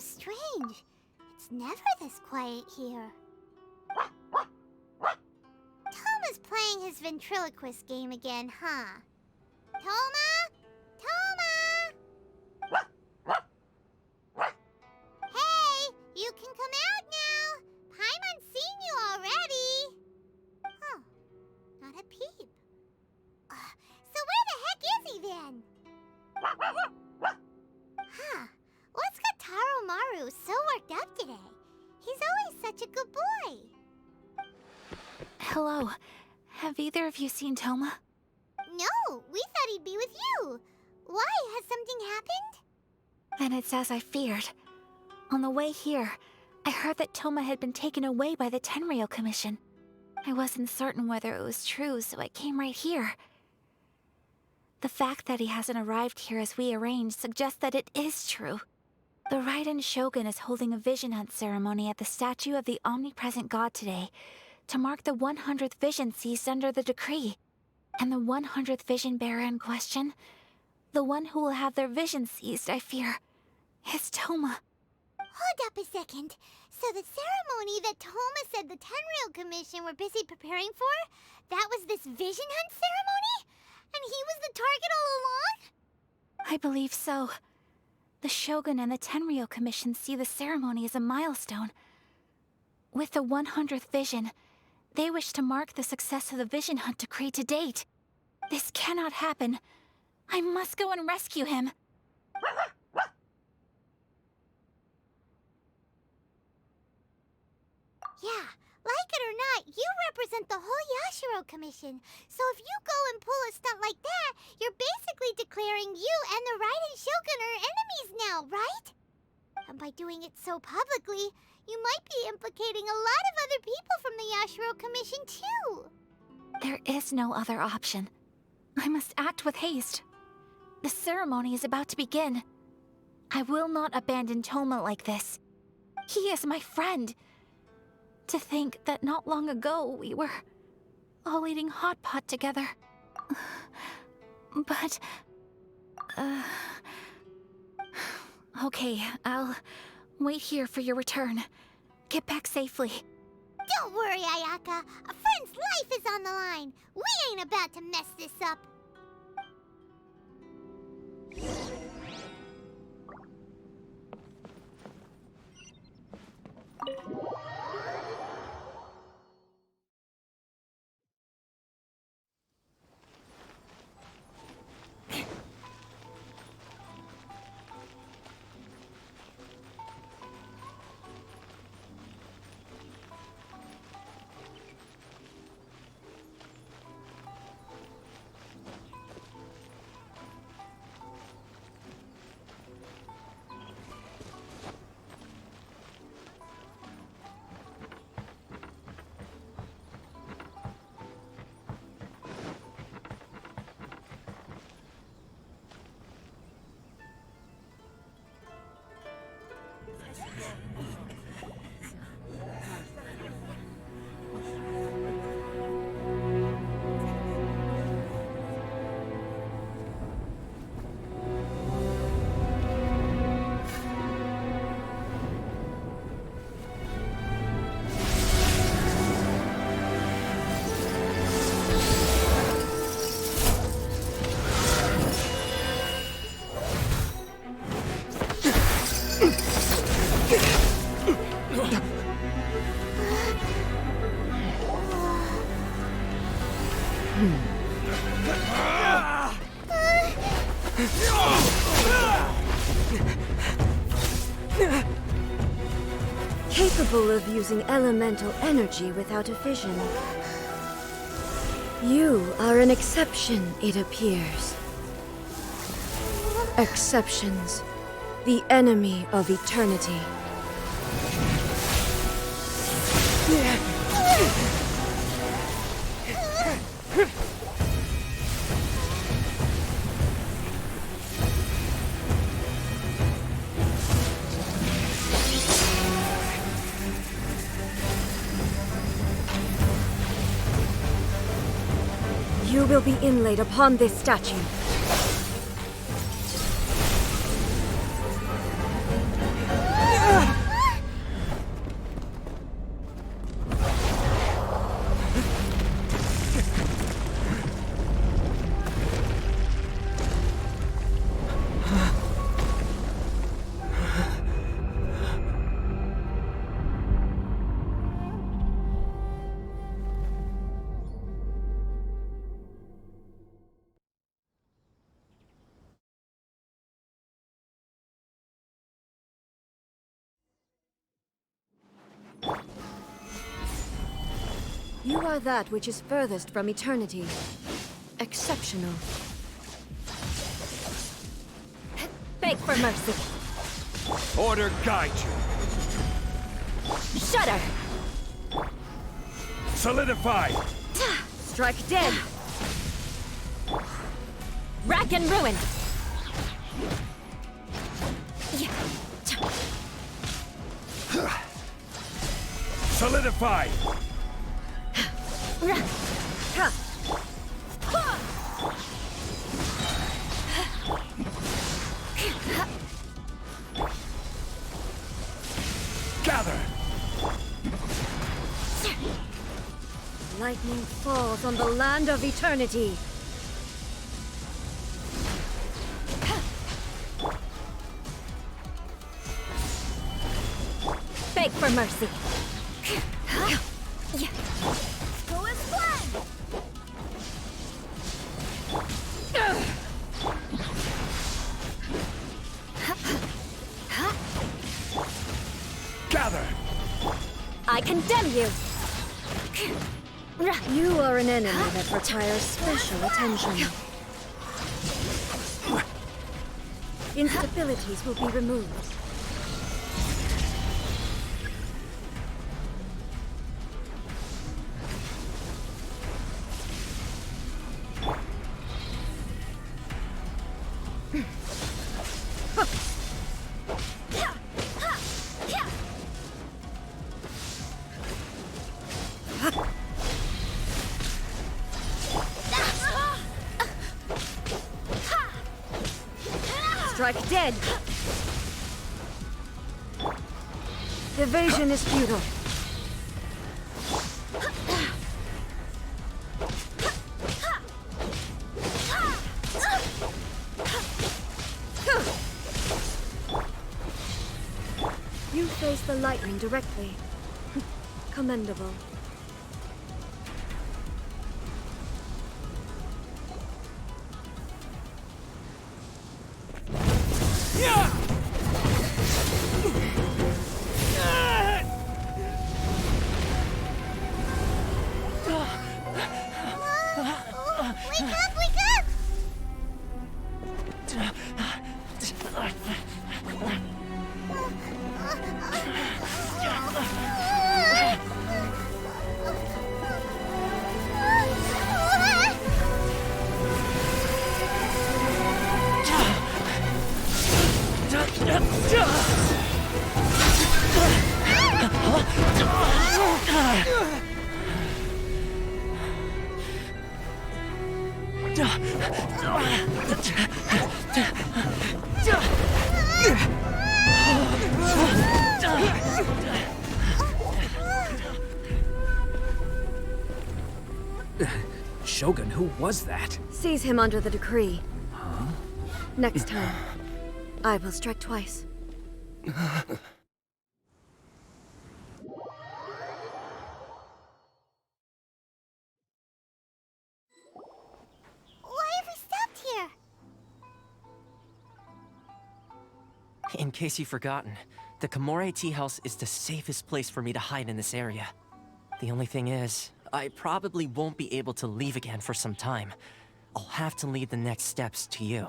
strange. It's never this quiet here. Toma's playing his ventriloquist game again, huh? Toma? Toma! Hey, you can come out now. Paimon's seen you already. Huh, not a peep. So where the heck is he then? Huh, what's got Taro Maru so worked up today? He's always such a good boy. Hello. Have either of you seen Toma? No, we thought he'd be with you. Why? Has something happened? Then it's as I feared. On the way here, I heard that Toma had been taken away by the Tenryou Commission. I wasn't certain whether it was true, so I came right here. The fact that he hasn't arrived here as we arranged suggests that it is true. The Raiden Shogun is holding a vision hunt ceremony at the statue of the omnipresent god today to mark the 100th vision seized under the decree. And the 100th vision bearer in question, the one who will have their vision seized, I fear, is Toma. Hold up a second. So the ceremony that Toma said the Tenryou Commission were busy preparing for, that was this vision hunt ceremony? And he was the target all along? I believe so. The Shogun and the Tenryou Commission see the ceremony as a milestone. With the 100th vision, they wish to mark the success of the vision hunt decree to date. This cannot happen. I must go and rescue him. Yeah, like it or not, you represent the whole Yashiro Commission. So if you go and pull a stunt like that, you're basically declaring you and the Raiden Shogun are enemies now, right? And by doing it so publicly, you might be implicating a lot of other people from the Yashiro Commission too. There is no other option. I must act with haste. The ceremony is about to begin. I will not abandon Toma like this. He is my friend. To think that not long ago we were all eating hot pot together. But... Okay, I'll wait here for your return. Get back safely. Don't worry, Ayaka. A friend's life is on the line. We ain't about to mess this up. Capable of using elemental energy without a vision. You are an exception, it appears. Exceptions, the enemy of eternity. You will be inlaid upon this statue. You are that which is furthest from eternity. Exceptional. Beg for mercy. Order guide you. Shudder! Solidify! Strike dead! Rack and ruin! Solidify! Gather! Lightning falls on the land of eternity. Beg for mercy. Go as planned! Gather! I condemn you! You are an enemy that requires special attention. Instabilities will be removed. Strike dead! Evasion is futile. You face the lightning directly. Commendable. Wake up, wake up! Shogun, who was that? Seize him under the decree. Huh? Next time, I will strike twice. Why have we stopped here? In case you've forgotten, the Komore Tea House is the safest place for me to hide in this area. The only thing is, I probably won't be able to leave again for some time. I'll have to leave the next steps to you.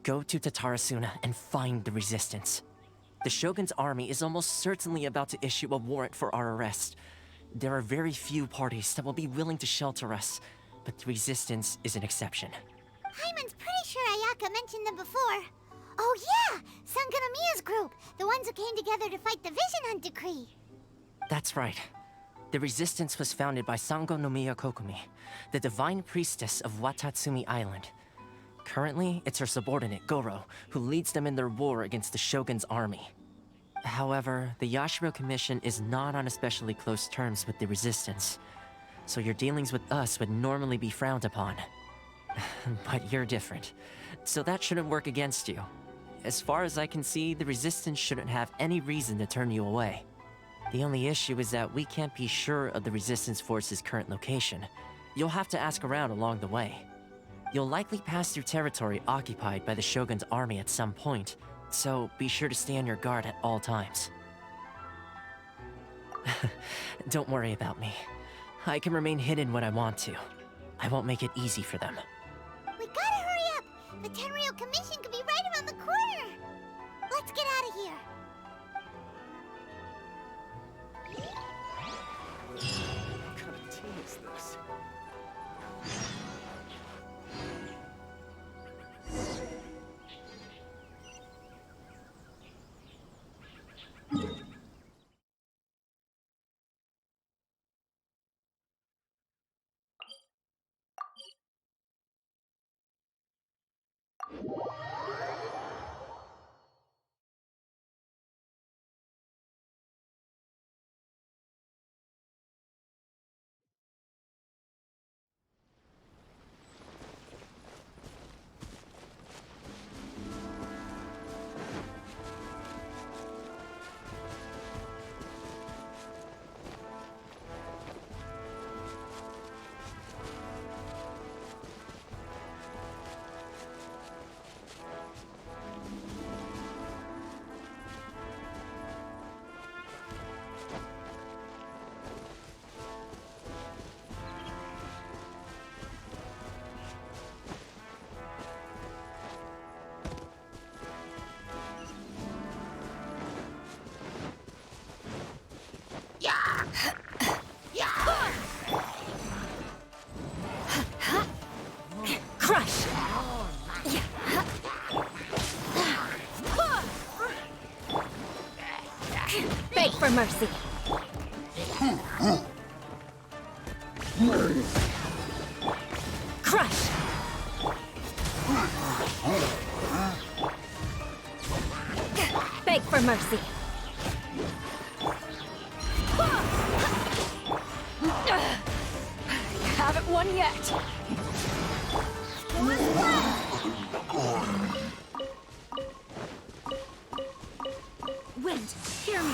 Go to Tatarasuna and find the Resistance. The Shogun's army is almost certainly about to issue a warrant for our arrest. There are very few parties that will be willing to shelter us, but the Resistance is an exception. Hyman's pretty sure Ayaka mentioned them before. Oh yeah! Sangonomiya's group! The ones who came together to fight the Vision Hunt Decree! That's right. The Resistance was founded by Sangonomiya Kokumi, the divine priestess of Watatsumi Island. Currently, it's her subordinate, Goro, who leads them in their war against the Shogun's army. However, the Yashiro Commission is not on especially close terms with the Resistance, so your dealings with us would normally be frowned upon. But you're different, so that shouldn't work against you. As far as I can see, the Resistance shouldn't have any reason to turn you away. The only issue is that we can't be sure of the Resistance Force's current location. You'll have to ask around along the way. You'll likely pass through territory occupied by the Shogun's army at some point, so be sure to stay on your guard at all times. Don't worry about me. I can remain hidden when I want to. I won't make it easy for them. We gotta hurry up! The Tenryou Commission could be right around the corner! Let's get out of here! What kind of team is this? Crush! Beg for mercy. Crush! Beg for mercy. You haven't won yet. Wind, hear me.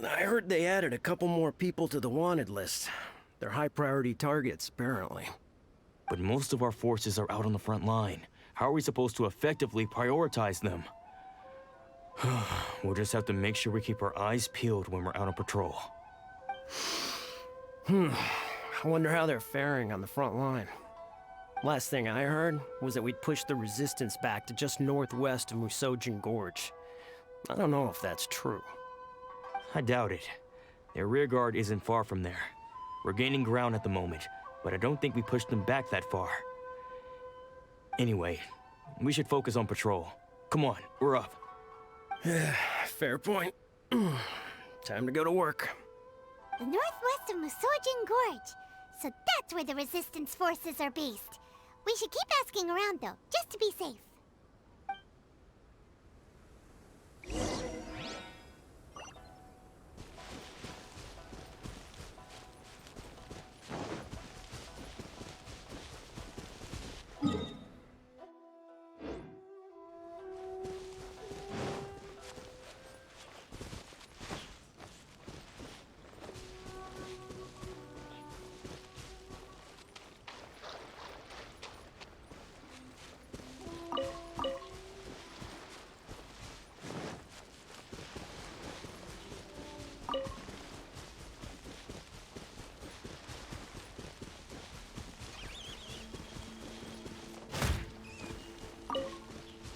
I heard they added a couple more people to the wanted list. They're high priority targets, apparently. But most of our forces are out on the front line. How are we supposed to effectively prioritize them? We'll just have to make sure we keep our eyes peeled when we're out on patrol. I wonder how they're faring on the front line. Last thing I heard was that we'd pushed the resistance back to just northwest of Musojin Gorge. I don't know if that's true. I doubt it. Their rearguard isn't far from there. We're gaining ground at the moment, but I don't think we pushed them back that far. Anyway, we should focus on patrol. Come on, we're up. Fair point. Time to go to work. The northwest of Musojin Gorge. So that's where the resistance forces are based. We should keep asking around though, just to be safe.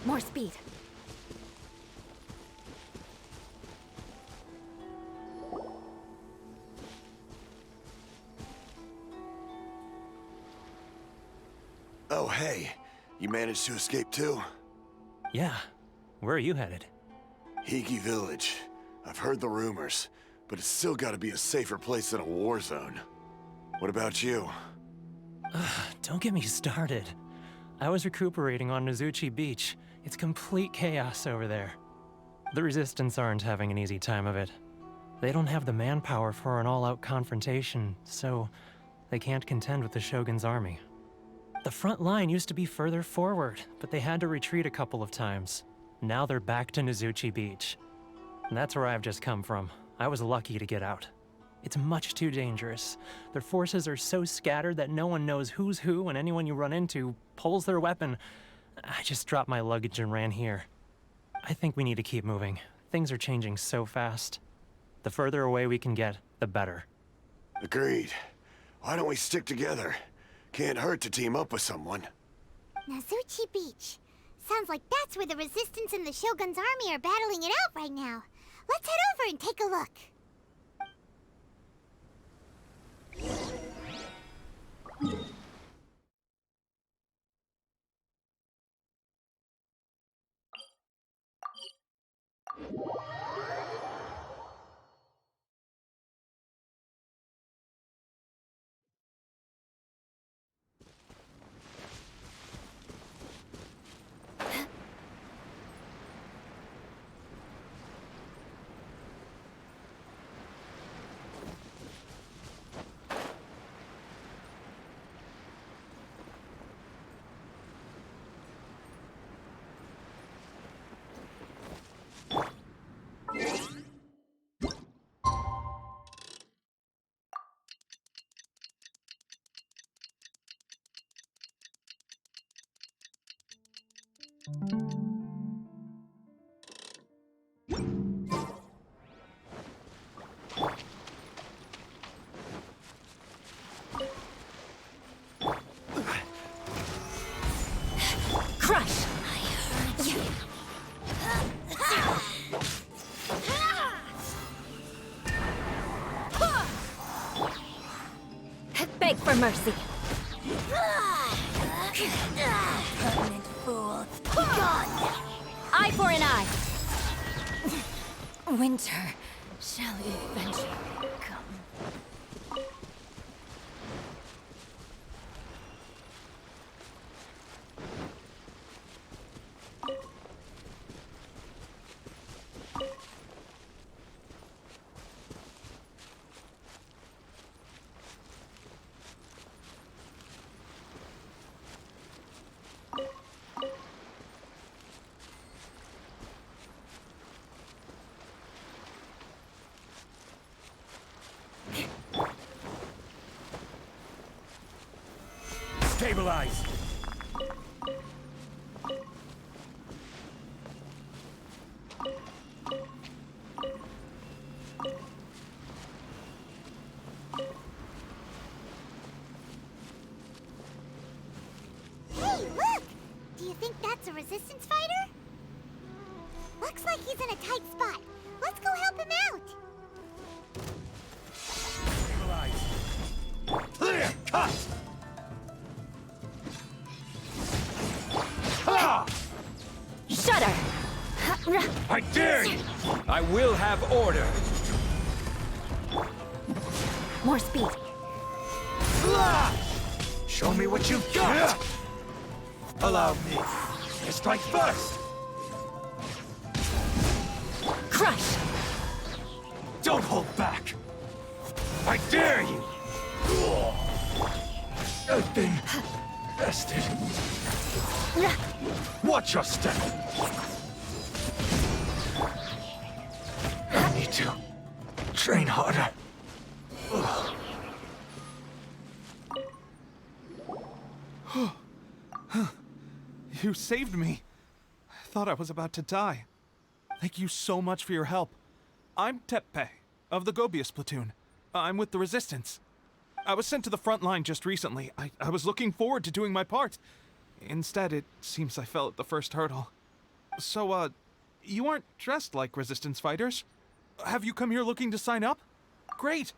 More speed. Oh, hey. You managed to escape too? Yeah. Where are you headed? Hiki Village. I've heard the rumors, but it's still gotta be a safer place than a war zone. What about you? Don't get me started. I was recuperating on Nozuchi Beach. It's complete chaos over there. The Resistance aren't having an easy time of it. They don't have the manpower for an all-out confrontation, so they can't contend with the Shogun's army. The front line used to be further forward, but they had to retreat a couple of times. Now they're back to Nizuchi Beach. And that's where I've just come from. I was lucky to get out. It's much too dangerous. Their forces are so scattered that no one knows who's who, and anyone you run into pulls their weapon. I just dropped my luggage and ran here. I think we need to keep moving. Things are changing so fast. The further away we can get, the better. Agreed. Why don't we stick together? Can't hurt to team up with someone. Nizuchi Beach. Sounds like that's where the Resistance and the Shogun's army are battling it out right now. Let's head over and take a look. Crush! Beg for mercy. Permanent fool. Gone! Eye for an eye. Winter shall eventually come. Stabilize! Hey, look! Do you think that's a Resistance fighter? Looks like he's in a tight spot. Let's go help him out! Stabilize! Clear! Cut! Ha! Shudder! I dare you! I will have order! More speed. Show me what you've got! Allow me to strike first! Crush! Don't hold back! I dare you! I've been bested. Watch your step! I need to train harder. You saved me. I thought I was about to die. Thank you so much for your help. I'm Teppei, of the Gobius platoon. I'm with the Resistance. I was sent to the front line just recently. I was looking forward to doing my part. Instead, it seems I fell at the first hurdle. So, you aren't dressed like Resistance fighters? Have you come here looking to sign up? Great!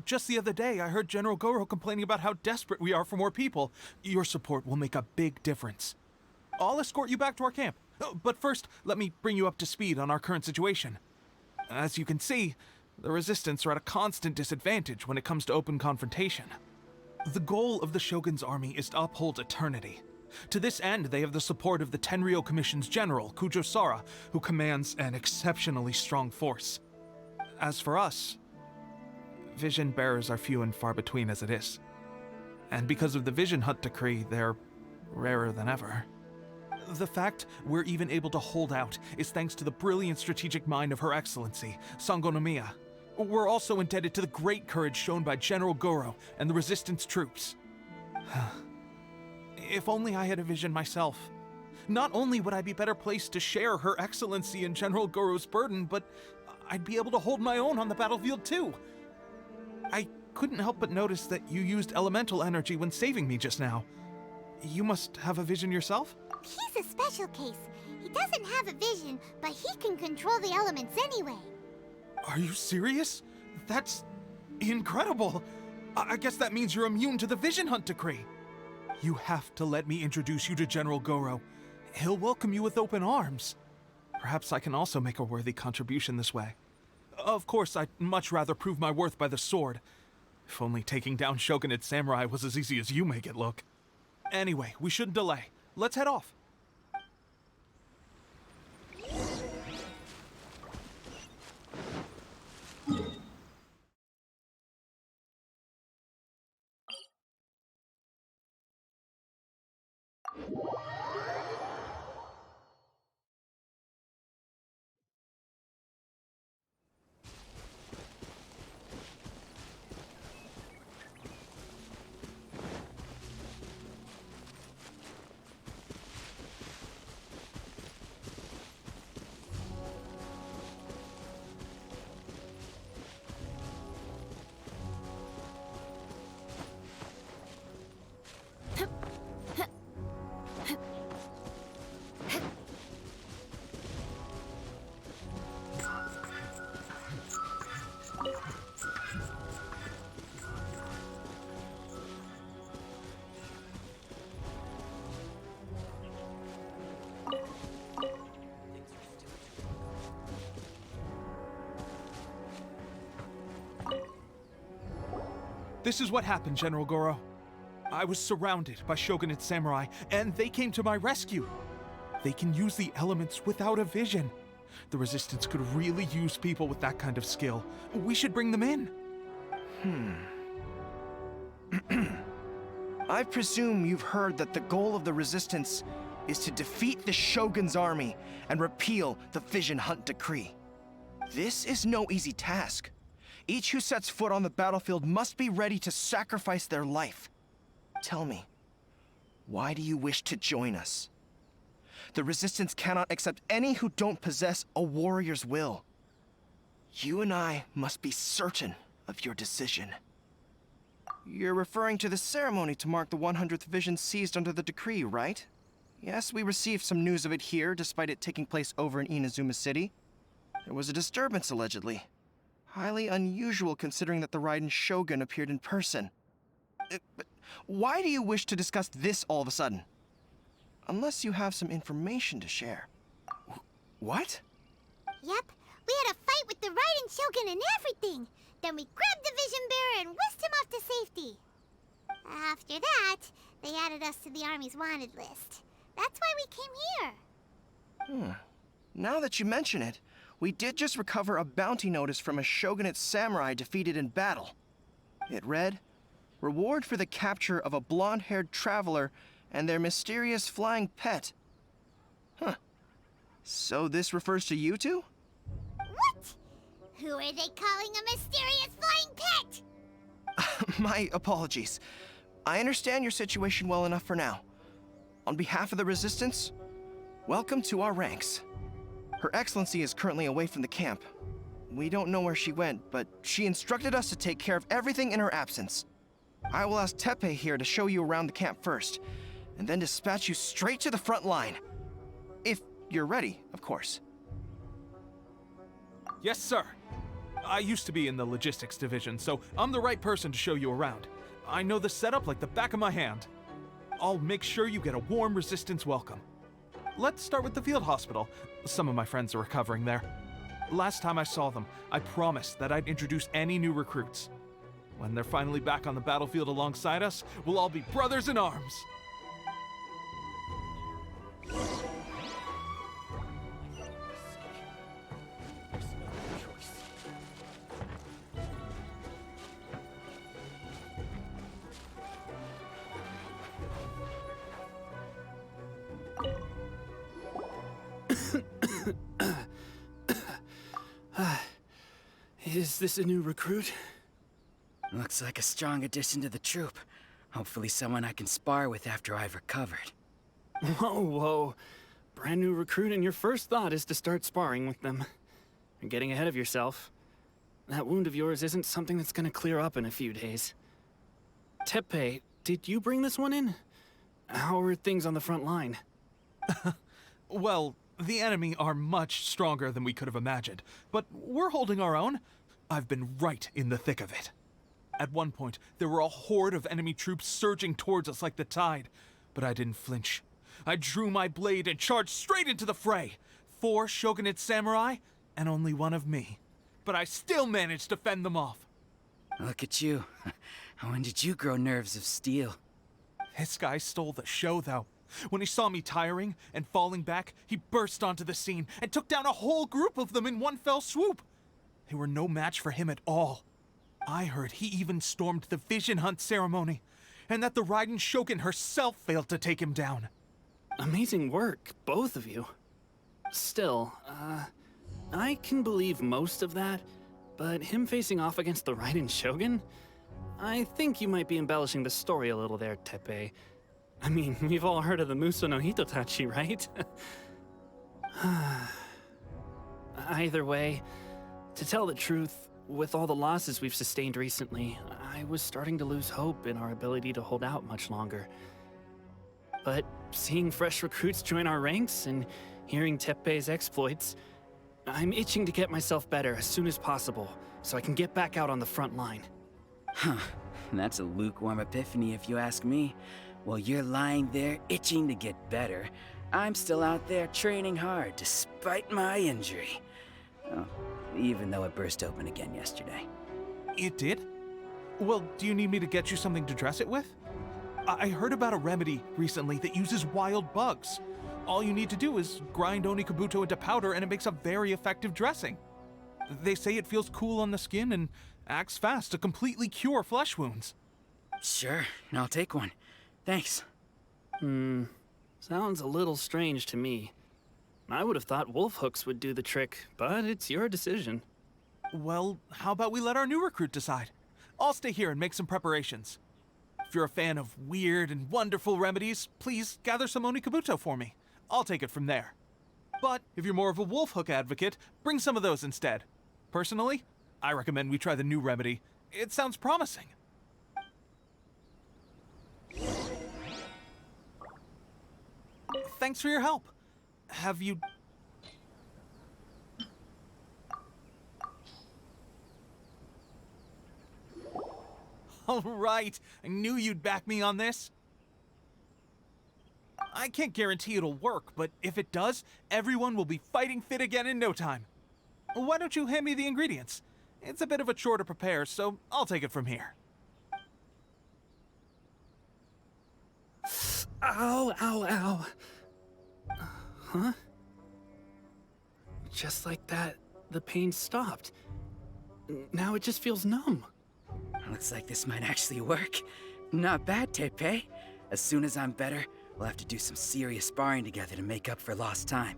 Just the other day, I heard General Goro complaining about how desperate we are for more people. Your support will make a big difference. I'll escort you back to our camp. But first, let me bring you up to speed on our current situation. As you can see, the Resistance are at a constant disadvantage when it comes to open confrontation. The goal of the Shogun's army is to uphold eternity. To this end, they have the support of the Tenryou Commission's general, Kujosara, who commands an exceptionally strong force. As for us, vision bearers are few and far between as it is. And because of the Vision Hunt decree, they're rarer than ever. The fact we're even able to hold out is thanks to the brilliant strategic mind of Her Excellency, Sango Nomiya. We're also indebted to the great courage shown by General Goro and the Resistance troops. If only I had a vision myself. Not only would I be better placed to share Her Excellency and General Goro's burden, but I'd be able to hold my own on the battlefield too. I couldn't help but notice that you used elemental energy when saving me just now. You must have a vision yourself? He's a special case. He doesn't have a vision, but he can control the elements anyway. Are you serious? That's incredible. I guess that means you're immune to the Vision Hunt decree. You have to let me introduce you to General Goro. He'll welcome you with open arms. Perhaps I can also make a worthy contribution this way. Of course, I'd much rather prove my worth by the sword. If only taking down Shogunate Samurai was as easy as you make it look. Anyway, we shouldn't delay. Let's head off. This is what happened, General Goro. I was surrounded by Shogunate Samurai, and they came to my rescue. They can use the elements without a vision. The Resistance could really use people with that kind of skill. We should bring them in. I presume you've heard that the goal of the Resistance is to defeat the Shogun's army and repeal the Vision Hunt decree. This is no easy task. Each who sets foot on the battlefield must be ready to sacrifice their life. Tell me, why do you wish to join us? The Resistance cannot accept any who don't possess a warrior's will. You and I must be certain of your decision. You're referring to the ceremony to mark the 100th vision seized under the decree, right? Yes, we received some news of it here, despite it taking place over in Inazuma City. There was a disturbance, allegedly. Highly unusual considering that the Raiden Shogun appeared in person. But why do you wish to discuss this all of a sudden? Unless you have some information to share. What? Yep, we had a fight with the Raiden Shogun and everything. Then we grabbed the Vision Bearer and whisked him off to safety. After that, they added us to the Army's wanted list. That's why we came here. Now that you mention it, we did just recover a bounty notice from a Shogunate samurai defeated in battle. It read, "Reward for the capture of a blonde-haired traveler and their mysterious flying pet." So this refers to you two? What? Who are they calling a mysterious flying pet? My apologies. I understand your situation well enough for now. On behalf of the Resistance, welcome to our ranks. Her Excellency is currently away from the camp. We don't know where she went, but she instructed us to take care of everything in her absence. I will ask Teppei here to show you around the camp first, and then dispatch you straight to the front line. If you're ready, of course. Yes, sir. I used to be in the logistics division, so I'm the right person to show you around. I know the setup like the back of my hand. I'll make sure you get a warm Resistance welcome. Let's start with the field hospital. Some of my friends are recovering there. Last time I saw them, I promised that I'd introduce any new recruits. When they're finally back on the battlefield alongside us, we'll all be brothers in arms. Is this a new recruit? Looks like a strong addition to the troop. Hopefully someone I can spar with after I've recovered. Whoa, whoa. Brand new recruit and your first thought is to start sparring with them. You're getting ahead of yourself. That wound of yours isn't something that's gonna clear up in a few days. Teppei, did you bring this one in? How are things on the front line? Well, the enemy are much stronger than we could have imagined, but we're holding our own. I've been right in the thick of it. At one point, there were a horde of enemy troops surging towards us like the tide, but I didn't flinch. I drew my blade and charged straight into the fray. 4 shogunate samurai, and only one of me. But I still managed to fend them off. Look at you. When did you grow nerves of steel? This guy stole the show, though. When he saw me tiring and falling back, he burst onto the scene and took down a whole group of them in one fell swoop. They were no match for him at all. I heard he even stormed the vision hunt ceremony, and that the Raiden Shogun herself failed to take him down. Amazing work, both of you. Still, I can believe most of that, but him facing off against the Raiden Shogun? I think you might be embellishing the story a little there, Teppei. I mean, we've all heard of the Muso no Hitotachi, right? Either way, to tell the truth, with all the losses we've sustained recently, I was starting to lose hope in our ability to hold out much longer. But seeing fresh recruits join our ranks and hearing Teppei's exploits, I'm itching to get myself better as soon as possible so I can get back out on the front line. Huh. That's a lukewarm epiphany if you ask me. While you're lying there itching to get better, I'm still out there training hard despite my injury. Oh, even though it burst open again yesterday. It did? Well, do you need me to get you something to dress it with? I heard about a remedy recently that uses wild bugs. All you need to do is grind Onikabuto into powder and it makes a very effective dressing. They say it feels cool on the skin and acts fast to completely cure flesh wounds. Sure, I'll take one. Thanks. Sounds a little strange to me. I would have thought wolf hooks would do the trick, but it's your decision. Well, how about we let our new recruit decide? I'll stay here and make some preparations. If you're a fan of weird and wonderful remedies, please gather some Onikabuto for me. I'll take it from there. But if you're more of a wolf hook advocate, bring some of those instead. Personally, I recommend we try the new remedy. It sounds promising. Thanks for your help. Have you... All right, I knew you'd back me on this. I can't guarantee it'll work, but if it does, everyone will be fighting fit again in no time. Why don't you hand me the ingredients? It's a bit of a chore to prepare, so I'll take it from here. Ow, ow, ow. Huh? Just like that, the pain stopped. Now it just feels numb. Looks like this might actually work. Not bad, Teppei. As soon as I'm better, we'll have to do some serious sparring together to make up for lost time.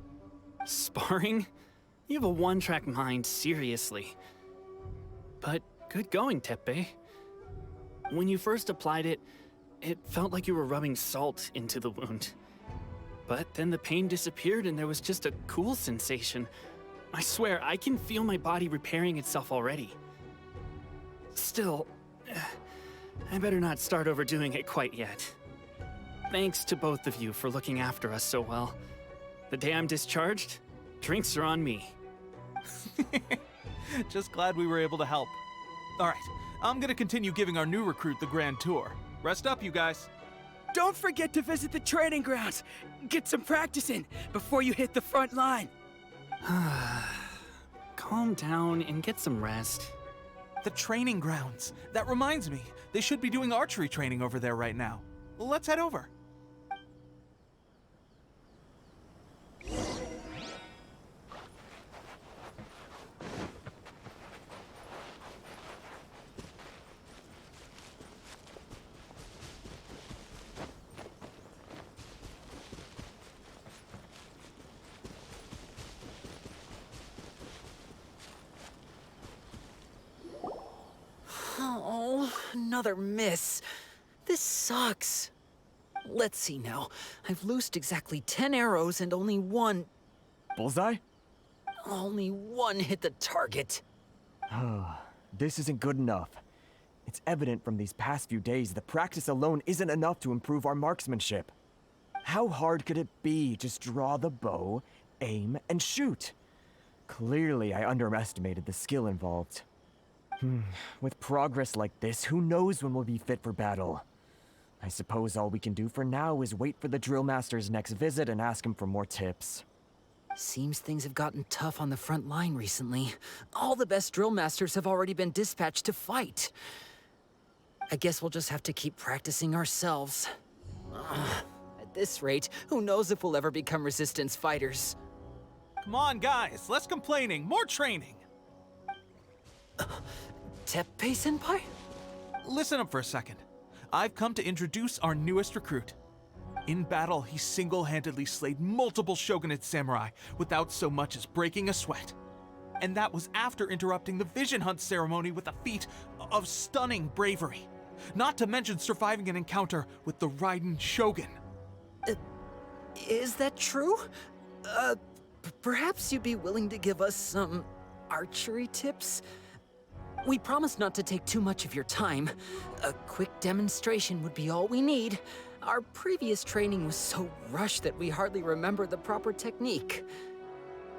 Sparring? You have a one-track mind, seriously. But good going, Teppei. When you first applied it, it felt like you were rubbing salt into the wound. But then the pain disappeared and there was just a cool sensation. I swear, I can feel my body repairing itself already. Still, I better not start overdoing it quite yet. Thanks to both of you for looking after us so well. The day I'm discharged, drinks are on me. Just glad we were able to help. All right, I'm gonna continue giving our new recruit the grand tour. Rest up, you guys. Don't forget to visit the training grounds. Get some practice in before you hit the front line. Calm down and get some rest. The training grounds. That reminds me, they should be doing archery training over there right now. Let's head over. another miss. This sucks. Let's see now. I've loosed exactly 10 arrows and only one Bullseye? hit the target. This isn't good enough. It's evident from these past few days that practice alone isn't enough to improve our marksmanship. How hard could it be? Just draw the bow, aim, and shoot. Clearly, I underestimated the skill involved. With progress like this, who knows when we'll be fit for battle? I suppose all we can do for now is wait for the drill master's next visit and ask him for more tips. Seems things have gotten tough on the front line recently. All the best drill masters have already been dispatched to fight. I guess we'll just have to keep practicing ourselves. At this rate, who knows if we'll ever become resistance fighters. Come on, guys, less complaining, more training. Teppei-senpai? Listen up for a second. I've come to introduce our newest recruit. In battle, he single-handedly slayed multiple shogunate samurai without so much as breaking a sweat. And that was after interrupting the vision hunt ceremony with a feat of stunning bravery. Not to mention surviving an encounter with the Raiden Shogun. Is that true? Perhaps you'd be willing to give us some archery tips? We promise not to take too much of your time. A quick demonstration would be all we need. Our previous training was so rushed that we hardly remember the proper technique.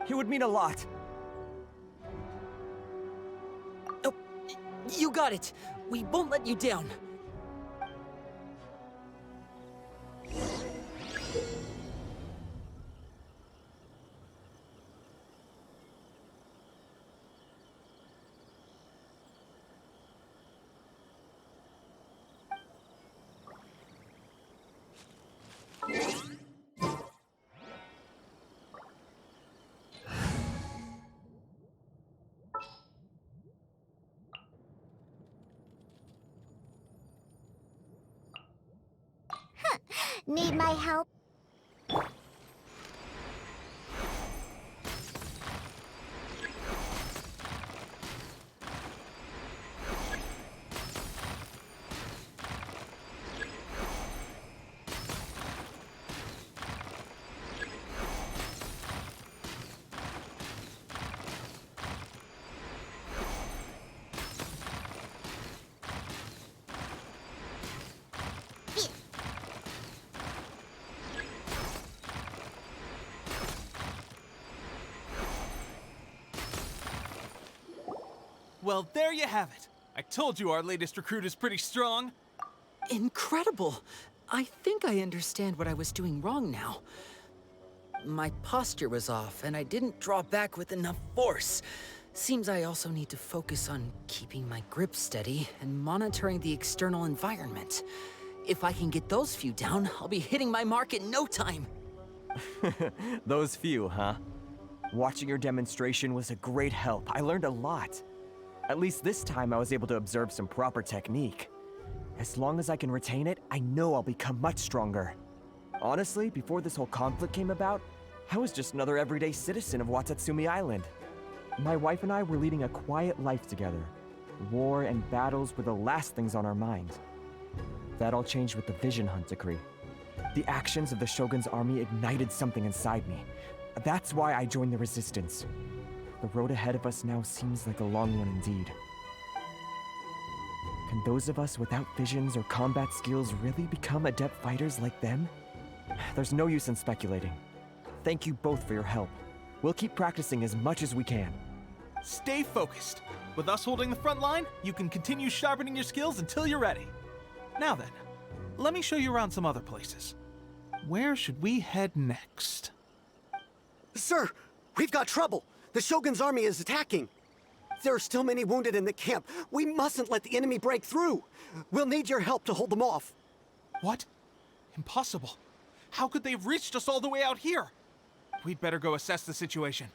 It would mean a lot. Oh, you got it. We won't let you down. Need my help? Well, there you have it. I told you our latest recruit is pretty strong. Incredible! I think I understand what I was doing wrong now. My posture was off, and I didn't draw back with enough force. Seems I also need to focus on keeping my grip steady and monitoring the external environment. If I can get those few down, I'll be hitting my mark in no time. Those few, huh? Watching your demonstration was a great help. I learned a lot. At least this time I was able to observe some proper technique. As long as I can retain it, I know I'll become much stronger. Honestly, before this whole conflict came about, I was just another everyday citizen of Watatsumi Island. My wife and I were leading a quiet life together. War and battles were the last things on our mind. That all changed with the Vision Hunt decree. The actions of the Shogun's army ignited something inside me. That's why I joined the Resistance. The road ahead of us now seems like a long one indeed. Can those of us without visions or combat skills really become adept fighters like them? There's no use in speculating. Thank you both for your help. We'll keep practicing as much as we can. Stay focused. With us holding the front line, you can continue sharpening your skills until you're ready. Now then, let me show you around some other places. Where should we head next? Sir, we've got trouble. The Shogun's army is attacking. There are still many wounded in the camp. We mustn't let the enemy break through. We'll need your help to hold them off. What? Impossible. How could they have reached us all the way out here? We'd better go assess the situation.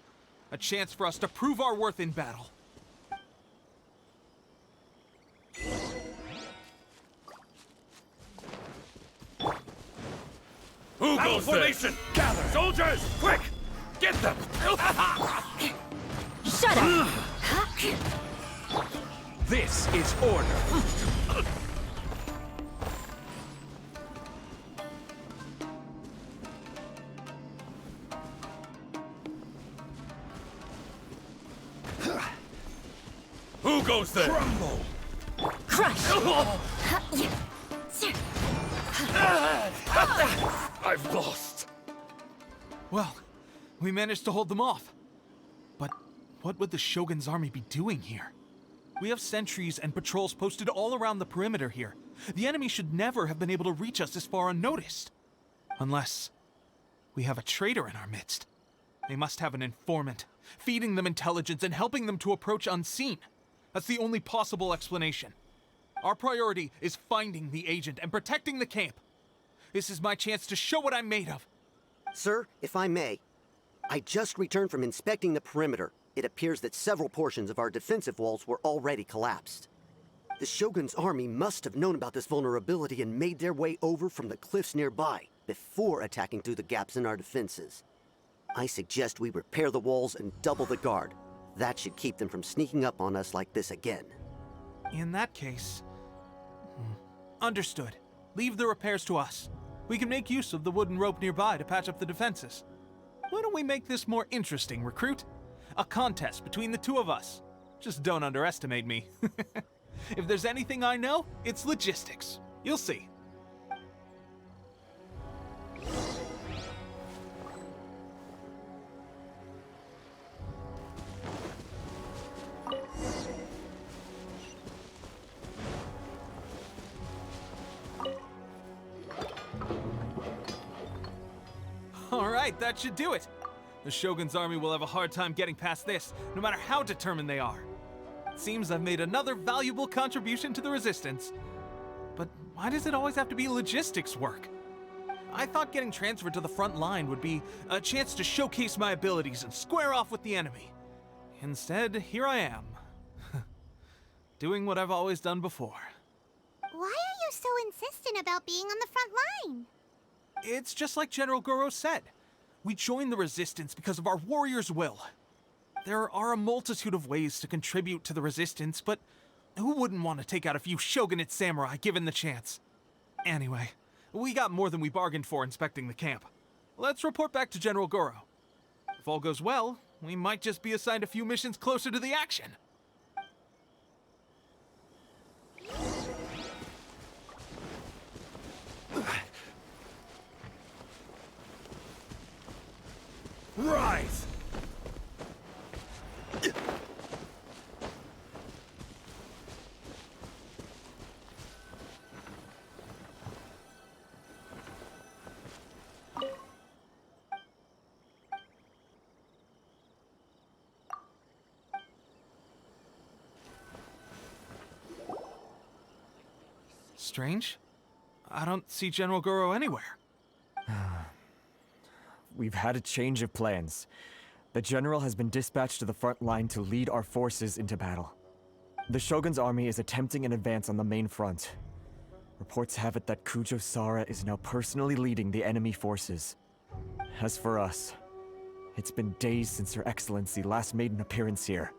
A chance for us to prove our worth in battle. Who goes formation? Gather! Soldiers, quick! Get them! Shut up! This is order. Who goes there? Crumble! Crush! I've lost. Well, we managed to hold them off. But what would the Shogun's army be doing here? We have sentries and patrols posted all around the perimeter here. The enemy should never have been able to reach us this far unnoticed. Unless we have a traitor in our midst. They must have an informant, feeding them intelligence and helping them to approach unseen. That's the only possible explanation. Our priority is finding the agent and protecting the camp. This is my chance to show what I'm made of. Sir, if I may, I just returned from inspecting the perimeter. It appears that several portions of our defensive walls were already collapsed. The Shogun's army must have known about this vulnerability and made their way over from the cliffs nearby before attacking through the gaps in our defenses. I suggest we repair the walls and double the guard. That should keep them from sneaking up on us like this again. In that case... Understood. Leave the repairs to us. We can make use of the wooden rope nearby to patch up the defenses. Why don't we make this more interesting, recruit? A contest between the two of us. Just don't underestimate me. If there's anything I know, it's logistics. You'll see. All right, that should do it. The Shogun's army will have a hard time getting past this, no matter how determined they are. It seems I've made another valuable contribution to the Resistance. But why does it always have to be logistics work? I thought getting transferred to the front line would be a chance to showcase my abilities and square off with the enemy. Instead, here I am. Doing what I've always done before. Why are you so insistent about being on the front line? It's just like General Goro said. We joined the Resistance because of our warrior's will. There are a multitude of ways to contribute to the Resistance, but who wouldn't want to take out a few shogunate samurai given the chance? Anyway, we got more than we bargained for inspecting the camp. Let's report back to General Goro. If all goes well, we might just be assigned a few missions closer to the action. Rise! Strange. I don't see General Goro anywhere. We've had a change of plans. The general has been dispatched to the front line to lead our forces into battle. The Shogun's army is attempting an advance on the main front. Reports have it that Kujo Sara is now personally leading the enemy forces. As for us, it's been days since Her Excellency last made an appearance here.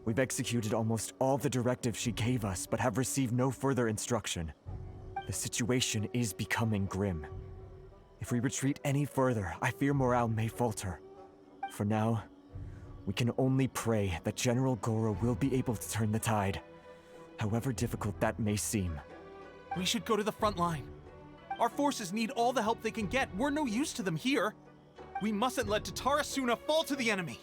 We've executed almost all the directives she gave us, but have received no further instruction. The situation is becoming grim. If we retreat any further, I fear morale may falter. For now, we can only pray that General Goro will be able to turn the tide, however difficult that may seem. We should go to the front line. Our forces need all the help they can get. We're no use to them here. We mustn't let Tatara Suna fall to the enemy.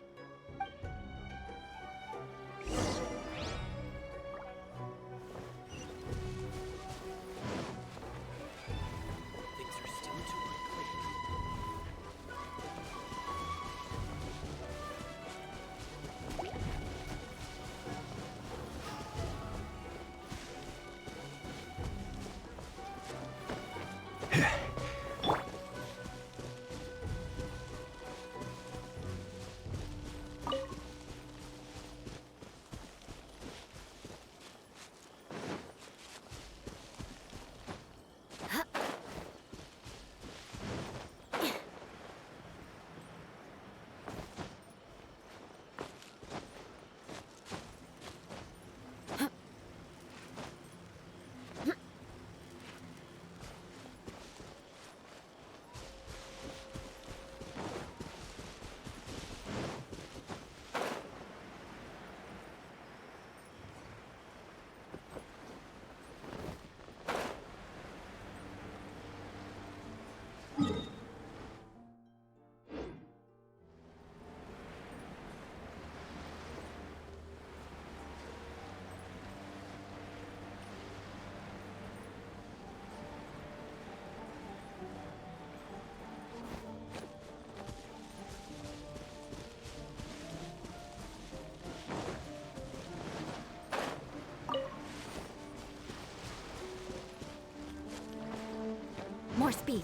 More speed.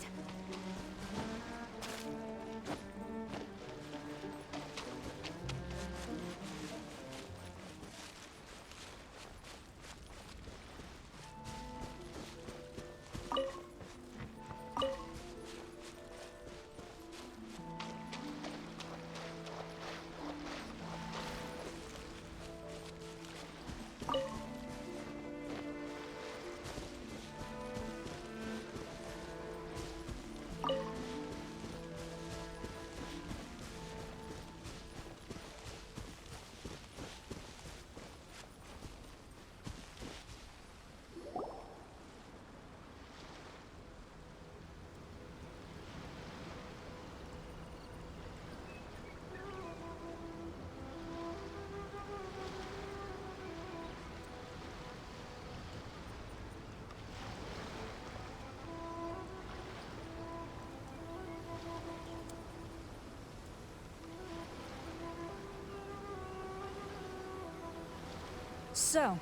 So,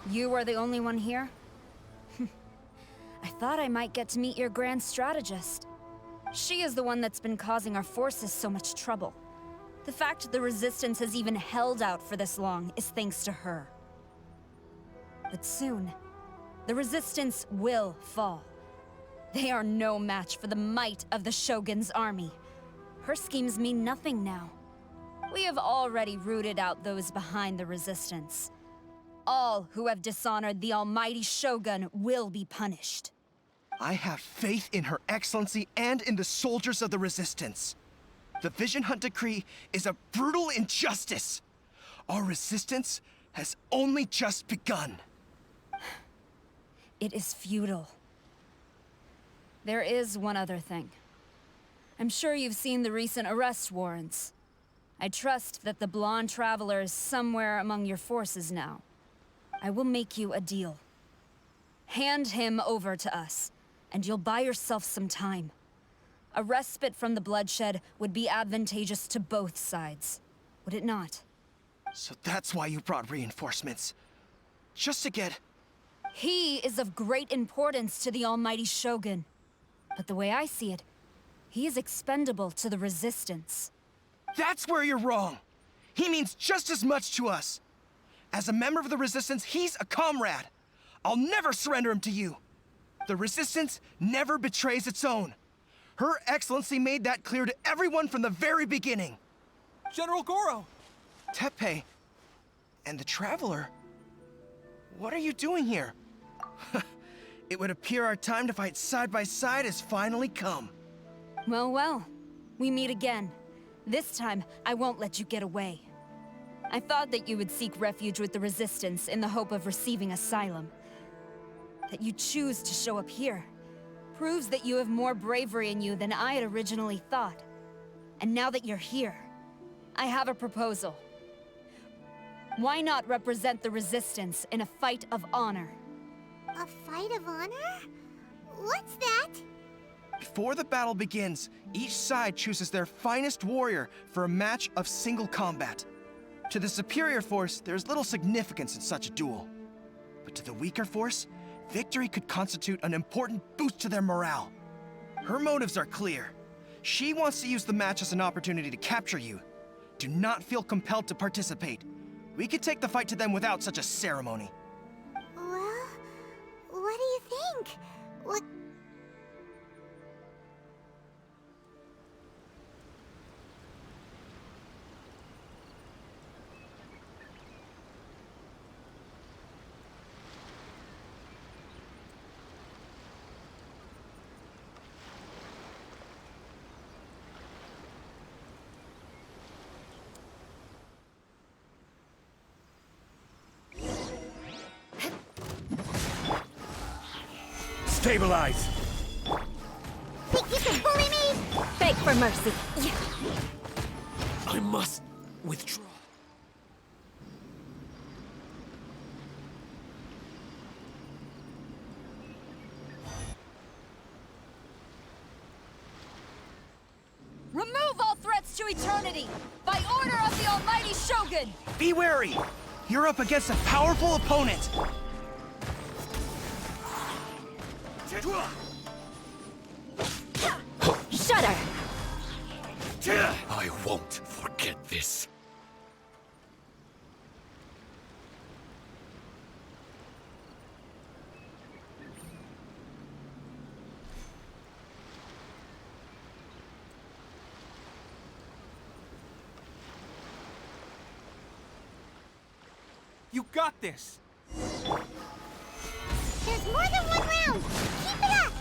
you are the only one here? I thought I might get to meet your grand strategist. She is the one that's been causing our forces so much trouble. The fact the Resistance has even held out for this long is thanks to her. But soon, the Resistance will fall. They are no match for the might of the Shogun's army. Her schemes mean nothing now. We have already rooted out those behind the Resistance. All who have dishonored the almighty Shogun will be punished. I have faith in Her Excellency and in the soldiers of the Resistance. The Vision Hunt Decree is a brutal injustice. Our resistance has only just begun. It is futile. There is one other thing. I'm sure you've seen the recent arrest warrants. I trust that the blonde traveler is somewhere among your forces now. I will make you a deal. Hand him over to us, and you'll buy yourself some time. A respite from the bloodshed would be advantageous to both sides, would it not? So that's why you brought reinforcements. Just to get... He is of great importance to the almighty Shogun. But the way I see it, he is expendable to the Resistance. That's where you're wrong. He means just as much to us. As a member of the Resistance, he's a comrade. I'll never surrender him to you. The Resistance never betrays its own. Her Excellency made that clear to everyone from the very beginning. General Goro! Teppei and the Traveler? What are you doing here? It would appear our time to fight side by side has finally come. Well, well. We meet again. This time, I won't let you get away. I thought that you would seek refuge with the Resistance in the hope of receiving asylum. That you choose to show up here proves that you have more bravery in you than I had originally thought. And now that you're here, I have a proposal. Why not represent the Resistance in a fight of honor? A fight of honor? What's that? Before the battle begins, each side chooses their finest warrior for a match of single combat. To the superior force, there's little significance in such a duel. But to the weaker force, victory could constitute an important boost to their morale. Her motives are clear. She wants to use the match as an opportunity to capture you. Do not feel compelled to participate. We can take the fight to them without such a ceremony. Well, what do you think? What... Stabilize! Think you can bully me? Beg for mercy. I must withdraw. Remove all threats to eternity, by order of the almighty Shogun! Be wary! You're up against a powerful opponent! I won't forget this. You got this! There's more than one round! Keep it up!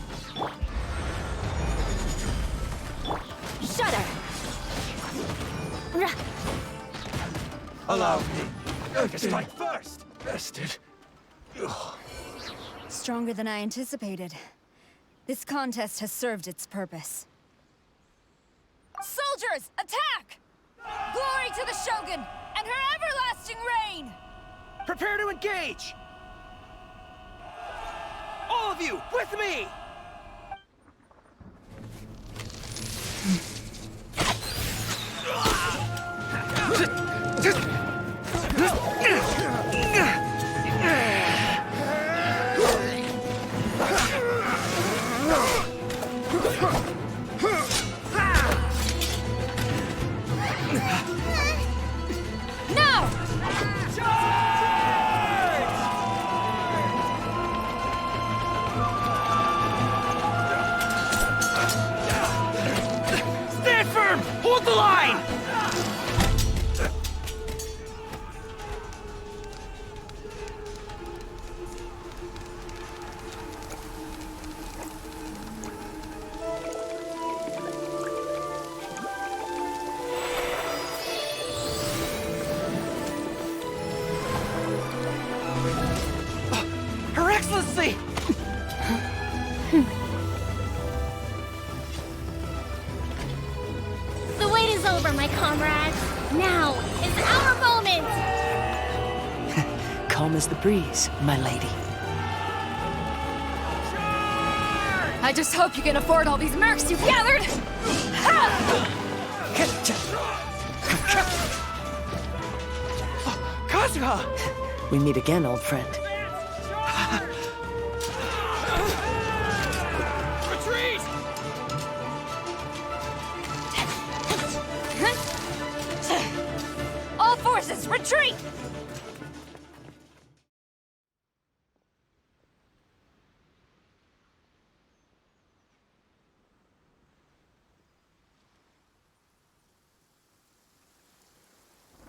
Shudder! Allow me to strike first! Bested. Stronger than I anticipated. This contest has served its purpose. Soldiers, attack! Glory to the Shogun and her everlasting reign! Prepare to engage! All of you, with me! Stand firm! Hold the line! Her Excellency! The wait is over, my comrades. Now is our moment! Calm as the breeze, my lady. I just hope you can afford all these mercs you've gathered! Kazuha! We meet again, old friend. Retreat! All forces, retreat!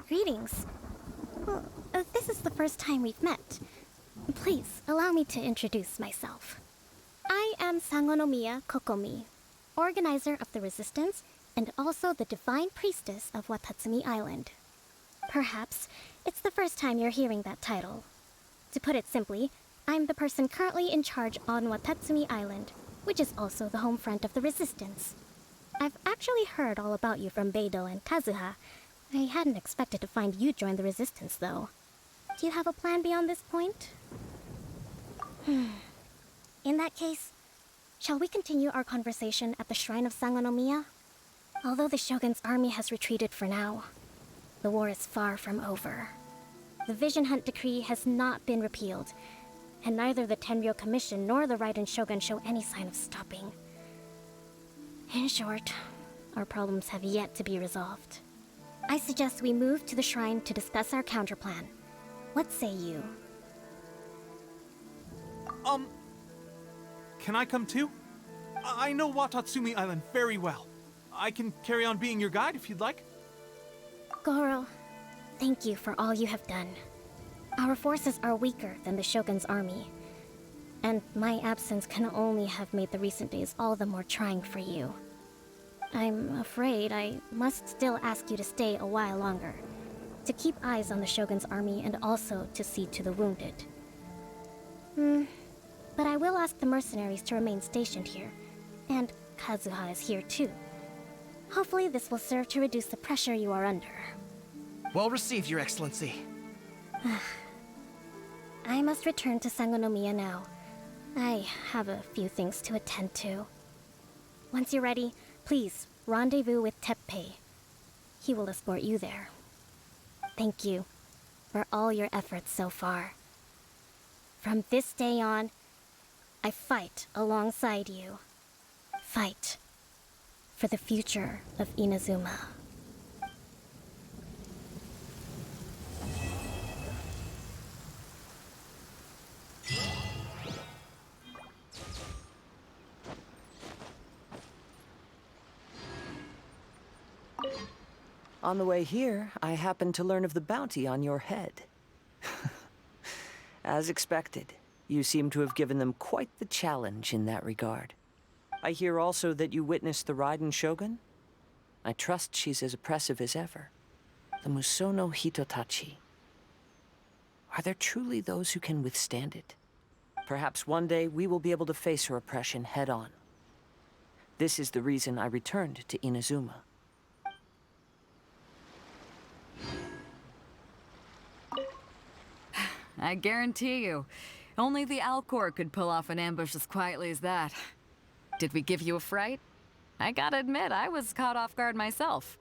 Greetings. Well, this is the first time we've met. Please, allow me to introduce myself. I am Sangonomiya Kokomi, organizer of the Resistance and also the Divine Priestess of Watatsumi Island. Perhaps it's the first time you're hearing that title. To put it simply, I'm the person currently in charge on Watatsumi Island, which is also the home front of the Resistance. I've actually heard all about you from Beidou and Kazuha. I hadn't expected to find you join the Resistance, though. Do you have a plan beyond this point? In that case, shall we continue our conversation at the Shrine of Sangonomiya? Although the Shogun's army has retreated for now, the war is far from over. The Vision Hunt Decree has not been repealed, and neither the Tenryou Commission nor the Raiden Shogun show any sign of stopping. In short, our problems have yet to be resolved. I suggest we move to the shrine to discuss our counterplan. What say you? Can I come too? I know Watatsumi Island very well. I can carry on being your guide if you'd like. Goro, thank you for all you have done. Our forces are weaker than the Shogun's army, and my absence can only have made the recent days all the more trying for you. I'm afraid I must still ask you to stay a while longer, to keep eyes on the Shogun's army and also to see to the wounded. But I will ask the mercenaries to remain stationed here, and Kazuha is here too. Hopefully this will serve to reduce the pressure you are under. Well received, Your Excellency. I must return to Sangonomiya now. I have a few things to attend to. Once you're ready, please rendezvous with Teppei. He will escort you there. Thank you for all your efforts so far. From this day on, I fight alongside you. Fight for the future of Inazuma. On the way here, I happened to learn of the bounty on your head. As expected, you seem to have given them quite the challenge in that regard. I hear also that you witnessed the Raiden Shogun? I trust she's as oppressive as ever. The Musono Hitotachi. Are there truly those who can withstand it? Perhaps one day we will be able to face her oppression head-on. This is the reason I returned to Inazuma. I guarantee you, only the Alcor could pull off an ambush as quietly as that. Did we give you a fright? I gotta admit, I was caught off guard myself.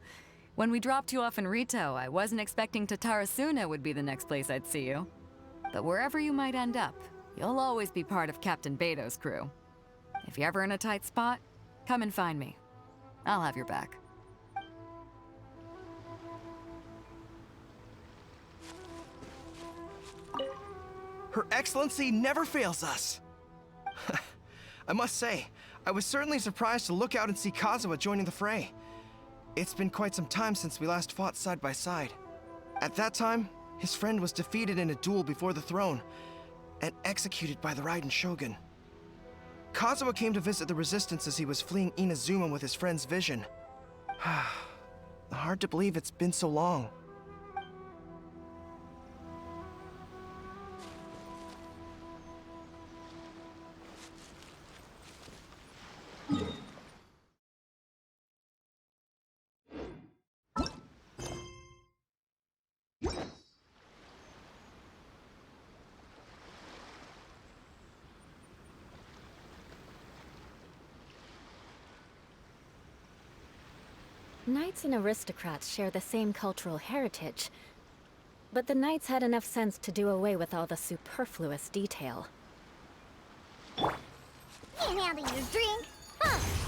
When we dropped you off in Rito, I wasn't expecting Tatarasuna would be the next place I'd see you. But wherever you might end up, you'll always be part of Captain Beto's crew. If you're ever in a tight spot, come and find me. I'll have your back. Her Excellency never fails us. I must say, I was certainly surprised to look out and see Kazuha joining the fray. It's been quite some time since we last fought side by side. At that time, his friend was defeated in a duel before the throne and executed by the Raiden Shogun. Kazuha came to visit the Resistance as he was fleeing Inazuma with his friend's vision. Hard to believe it's been so long. Knights and aristocrats share the same cultural heritage, but the knights had enough sense to do away with all the superfluous detail. Can't handle your drink? Huh.